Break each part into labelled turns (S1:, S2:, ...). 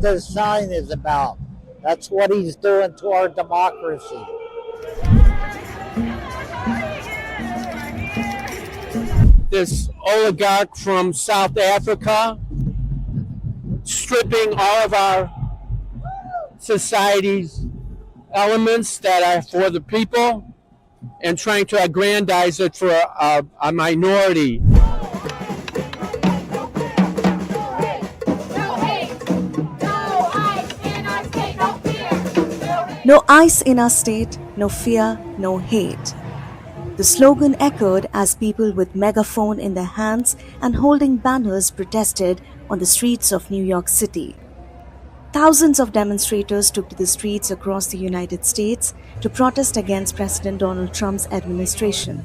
S1: this sign is about. That's what he's doing to our democracy.
S2: This oligarch from South Africa stripping all of our society's elements that are for the people and trying to aggrandize it for a minority.
S3: No ice in our state, no fear, no hate. The slogan echoed as people with megaphone in their hands and holding banners protested on the streets of New York City. Thousands of demonstrators took to the streets across the United States to protest against President Donald Trump's administration.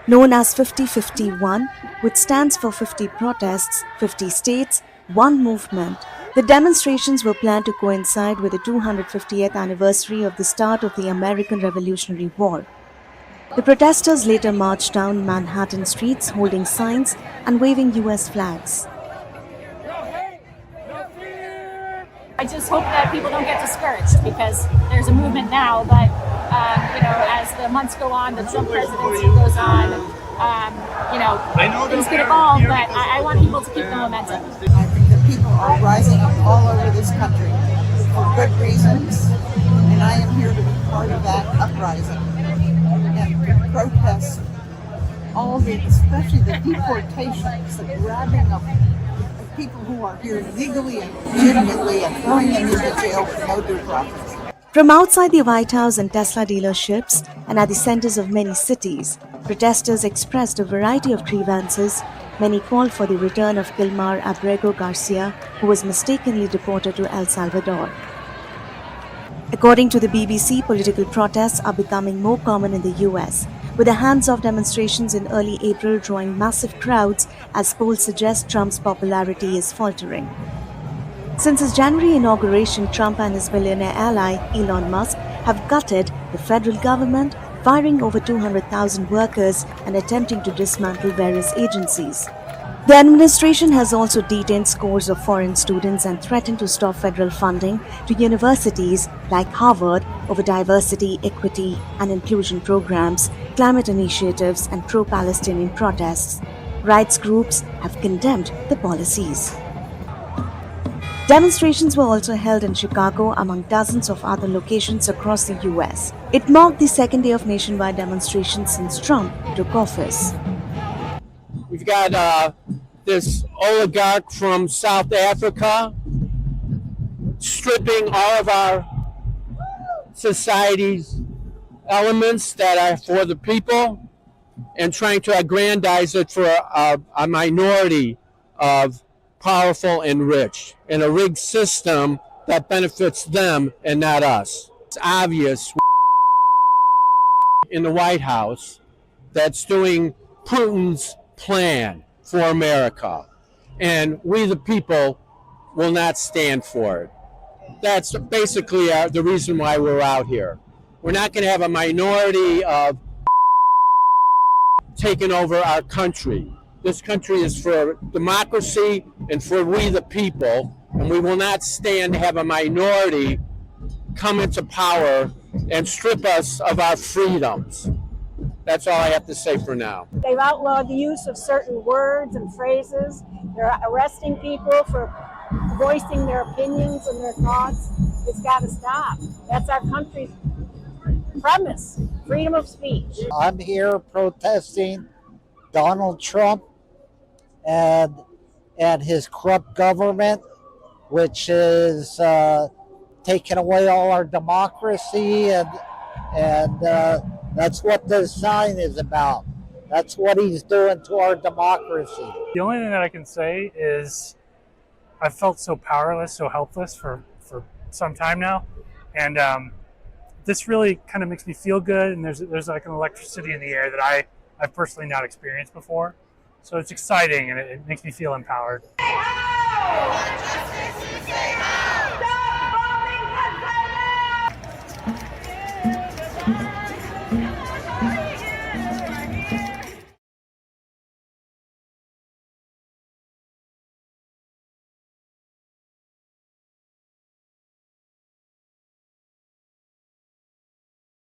S3: Known as 50-51, which stands for 50 protests, 50 states, one movement, the demonstrations were planned to coincide with the 250th anniversary of the start of the American Revolutionary War. The protesters later marched down Manhattan streets holding signs and waving U.S. flags.
S4: I just hope that people don't get discouraged because there's a movement now, but as the months go on, the Trump presidency goes on, things could evolve, but I want people to keep the momentum.
S5: I think that people are rising up all over this country for good reasons, and I am here to be part of that uprising and to protest all the, especially the deportations, the grabbing of people who are here legally and legitimately and throwing them into jail for no due process.
S3: From outside the White House and Tesla dealerships and at the centers of many cities, protesters expressed a variety of grievances. Many called for the return of Gilmar Abrego Garcia, who was mistakenly deported to El Salvador. According to the BBC, political protests are becoming more common in the US, with the hands-off demonstrations in early April drawing massive crowds as polls suggest Trump's popularity is faltering. Since his January inauguration, Trump and his billionaire ally, Elon Musk, have gutted the federal government, firing over 200,000 workers and attempting to dismantle various agencies. The administration has also detained scores of foreign students and threatened to stop federal funding to universities like Harvard over diversity, equity, and inclusion programs, climate initiatives, and pro-Palestinian protests. Rights groups have condemned the policies. Demonstrations were also held in Chicago, among dozens of other locations across the US. It marked the second day of nationwide demonstrations since Trump took office.
S2: We've got this oligarch from South Africa stripping all of our society's elements that are for the people and trying to aggrandize it for a minority of powerful and rich in a rigged system that benefits them and not us. It's obvious in the White House that's doing Putin's plan for America, and we the people will not stand for it. That's basically the reason why we're out here. We're not going to have a minority of taking over our country. This country is for democracy and for we the people, and we will not stand to have a minority come into power and strip us of our freedoms. That's all I have to say for now.
S6: They've outlawed the use of certain words and phrases. They're arresting people for voicing their opinions and their thoughts. It's got to stop. That's our country's premise, freedom of speech.
S1: I'm here protesting Donald Trump and his corrupt government, which is taking away all our democracy, and that's what this sign is about. That's what he's doing to our democracy.
S7: The only thing that I can say is I've felt so powerless, so helpless for some time now, and this really kind of makes me feel good, and there's like an electricity in the air that I've personally not experienced before. So it's exciting, and it makes me feel empowered.